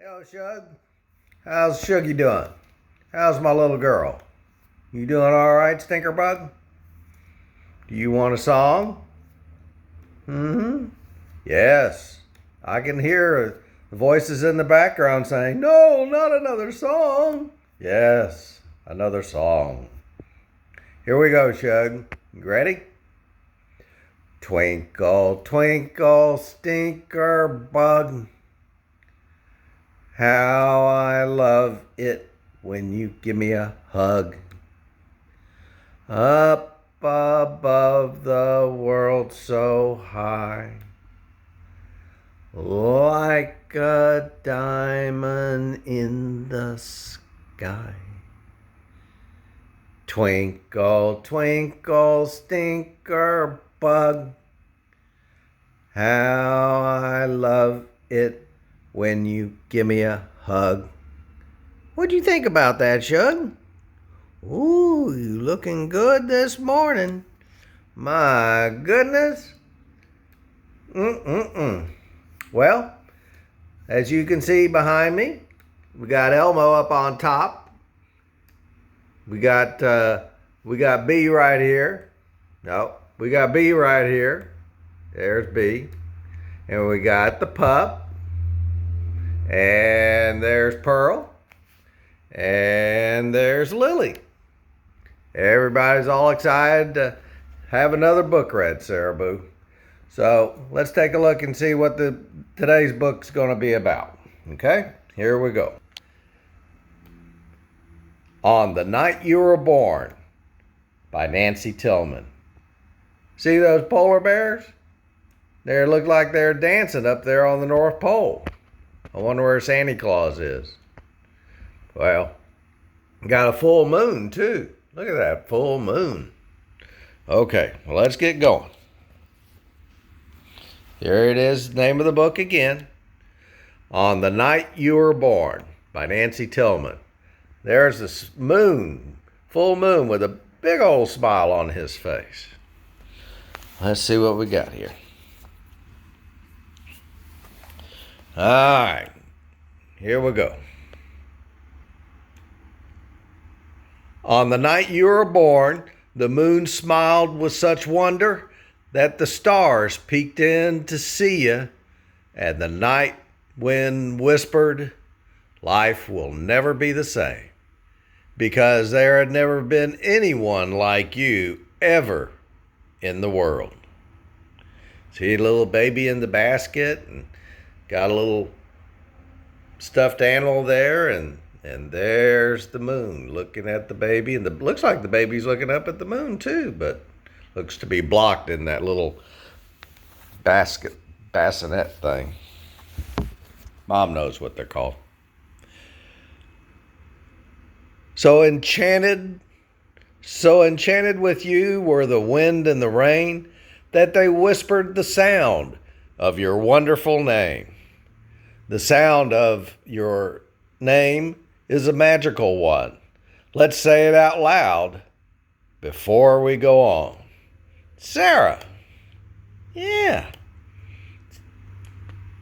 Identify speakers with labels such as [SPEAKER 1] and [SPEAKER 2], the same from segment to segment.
[SPEAKER 1] Hello, Shug. How's Shuggy doing? How's my little girl? You doing all right, Stinkerbug? Do you want a song? Mm-hmm. Yes. I can hear voices in the background saying, "No, not another song." Yes, another song. Here we go, Shug. You ready? Twinkle, twinkle, stinker bug. How I love it when you give me a hug. Up above the world so high, like a diamond in the sky. Twinkle, twinkle, stinker bug. How I love it when you give me a hug. What'd you think about that, Shug? Ooh, you looking good this morning. My goodness. Well, as you can see behind me, we got Elmo up on top. We got B right here. No, we got B right here. There's B. And we got the pup. And there's Pearl. And there's Lily. Everybody's all excited to have another book read, Sarah Boo. So let's take a look and see what today's book's going to be about. Okay, here we go. On the Night You Were Born by Nancy Tillman. See those polar bears? They look like they're dancing up there on the North Pole. I wonder where Santa Claus is. Well, got a full moon too. Look at that full moon. Okay, well, let's get going. Here it is, name of the book again. On the Night You Were Born by Nancy Tillman. There's this moon, full moon with a big old smile on his face. Let's see what we got here. All right, here we go. On the night you were born, the moon smiled with such wonder that the stars peeked in to see you, and the night wind whispered, "Life will never be the same, because there had never been anyone like you ever in the world." See a little baby in the basket, and got a little stuffed animal there, and there's the moon looking at the baby, and looks like the baby's looking up at the moon too, but looks to be blocked in that little bassinet thing. Mom knows what they're called. So enchanted with you were the wind and the rain that they whispered the sound of your wonderful name. The sound of your name is a magical one. Let's say it out loud before we go on. Sarah. Yeah.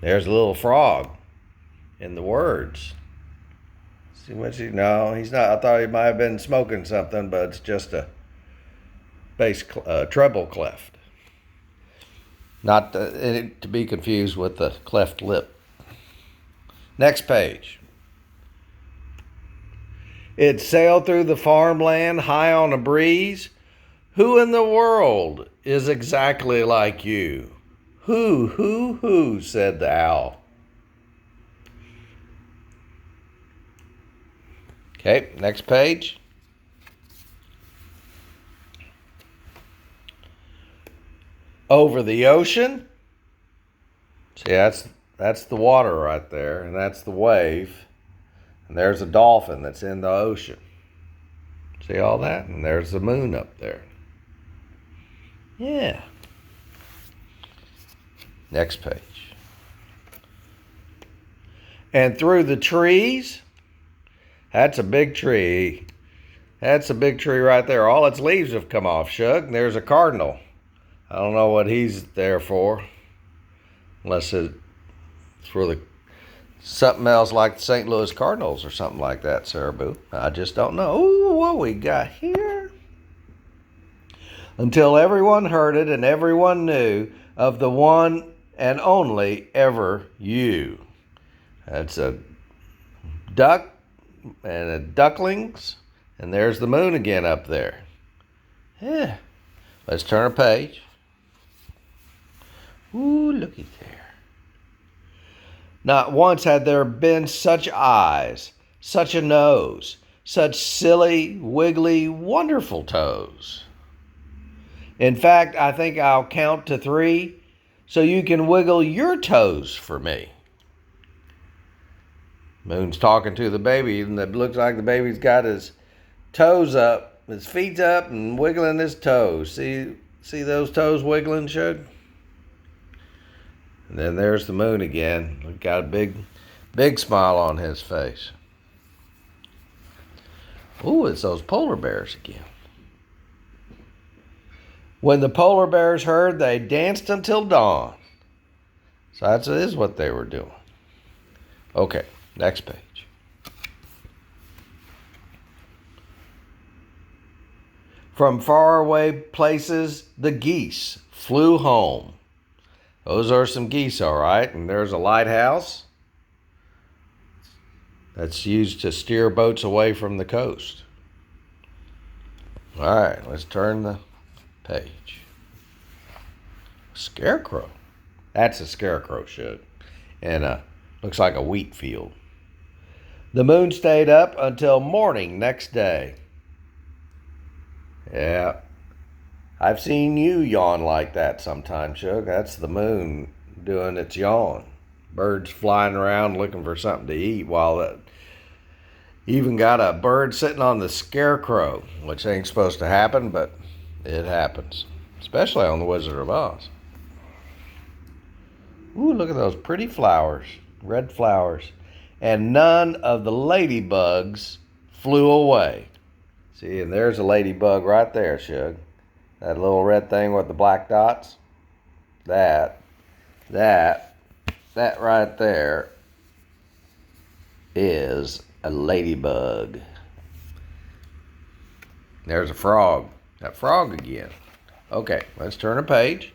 [SPEAKER 1] There's a little frog in the words. See what no, he's not. I thought he might have been smoking something, but it's just a bass treble cleft. Not to be confused with the cleft lip. Next page. It sailed through the farmland high on a breeze. Who in the world is exactly like you? Who, said the owl. Okay, next page. Over the ocean. See, that's the water right there, and that's the wave. And there's a dolphin that's in the ocean. See all that? And there's the moon up there. Yeah. Next page. And through the trees, that's a big tree. That's a big tree right there. All its leaves have come off, Shug. And there's a cardinal. I don't know what he's there for. Unless it's for the Something else like the St. Louis Cardinals or something like that, Sarah Boo. I just don't know. Ooh, what we got here? Until everyone heard it and everyone knew of the one and only ever you. That's a duck and a ducklings, and there's the moon again up there. Yeah. Let's turn a page. Ooh, looky there. Not once had there been such eyes, such a nose, such silly, wiggly, wonderful toes. In fact, I think I'll count to 3 so you can wiggle your toes for me. Moon's talking to the baby, and it looks like the baby's got his toes up, his feet up, and wiggling his toes. See those toes wiggling, Shug? And then there's the moon again. He's got a big smile on his face. Ooh, it's those polar bears again. When the polar bears heard, they danced until dawn. So that is what they were doing. Okay, next page. From faraway places, the geese flew home. Those are some geese, all right. And there's a lighthouse that's used to steer boats away from the coast. All right, let's turn the page. Scarecrow. That's a scarecrow, Shug. And looks like a wheat field. The moon stayed up until morning next day. Yeah. I've seen you yawn like that sometimes, Shug. That's the moon doing its yawn. Birds flying around looking for something to eat while that even got a bird sitting on the scarecrow, which ain't supposed to happen, but it happens, especially on The Wizard of Oz. Ooh, look at those pretty flowers, red flowers. And none of the ladybugs flew away. See, and there's a ladybug right there, Shug. That little red thing with the black dots, that right there is a ladybug. There's a frog. That frog again. Okay, let's turn a page.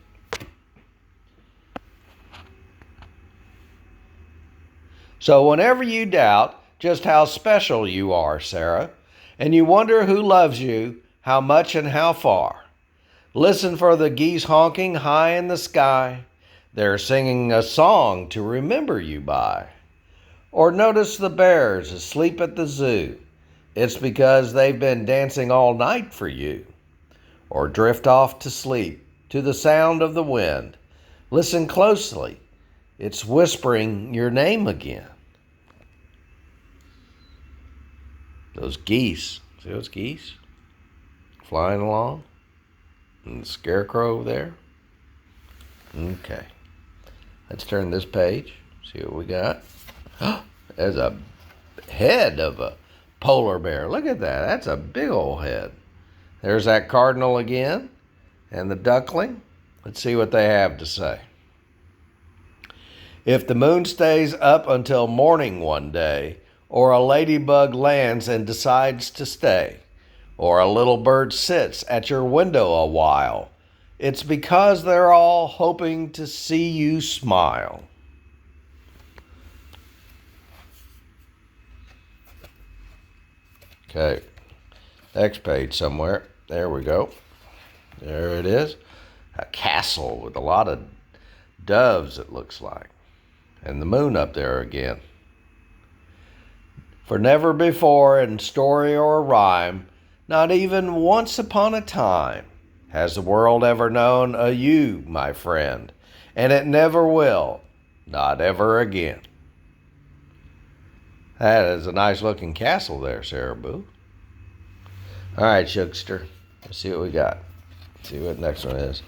[SPEAKER 1] So whenever you doubt just how special you are, Sarah, and you wonder who loves you, how much and how far, listen for the geese honking high in the sky. They're singing a song to remember you by. Or notice the bears asleep at the zoo. It's because they've been dancing all night for you. Or drift off to sleep to the sound of the wind. Listen closely. It's whispering your name again. Those geese. See those geese? Flying along? And the scarecrow over there. Okay. Let's turn this page. See what we got. There's a head of a polar bear. Look at that. That's a big old head. There's that cardinal again. And the duckling. Let's see what they have to say. If the moon stays up until morning one day, or a ladybug lands and decides to stay, or a little bird sits at your window a while, it's because they're all hoping to see you smile. Okay, next page somewhere. There we go. There it is. A castle with a lot of doves, it looks like. And the moon up there again. For never before in story or rhyme, not even once upon a time, has the world ever known a you, my friend, and it never will, not ever again. That is a nice looking castle there, Sarah Boo. All right, Shugster, let's see what we got. Let's see what the next one is.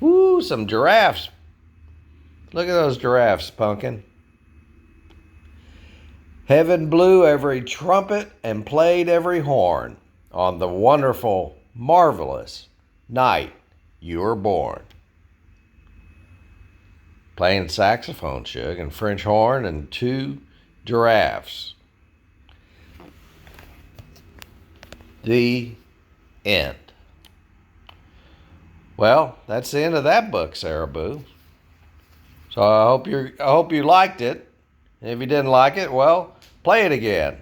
[SPEAKER 1] Woo, some giraffes. Look at those giraffes, Pumpkin. Heaven blew every trumpet and played every horn on the wonderful, marvelous night you were born. playing saxophone, Shug, and French horn, and 2 giraffes. The end. Well, that's the end of that book, Sarah Boo. So I hope you liked it. And if you didn't like it, well, play it again.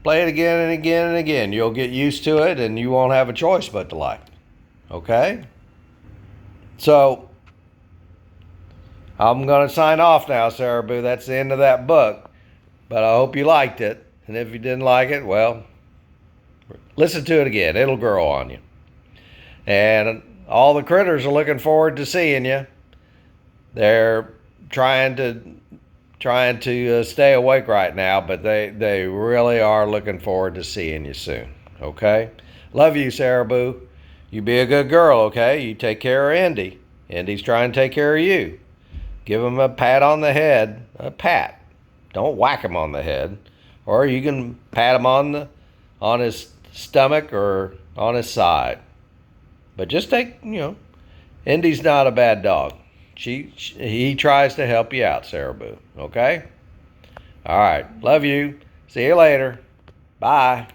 [SPEAKER 1] Play it again and again and again. You'll get used to it, and you won't have a choice but to like it. Okay? So I'm going to sign off now, Sarah Boo. That's the end of that book. But I hope you liked it. And if you didn't like it, well, listen to it again. It'll grow on you. And all the critters are looking forward to seeing you. They're trying to stay awake right now, but they really are looking forward to seeing you soon. Okay? Love you, Sarah Boo. You be a good girl, okay? You take care of Indy. Indy's trying to take care of you. Give him a pat on the head. A pat. Don't whack him on the head. Or you can pat him on his stomach or on his side. But just Indy's not a bad dog. He tries to help you out, Sarah Boo. Okay? All right. Love you. See you later. Bye.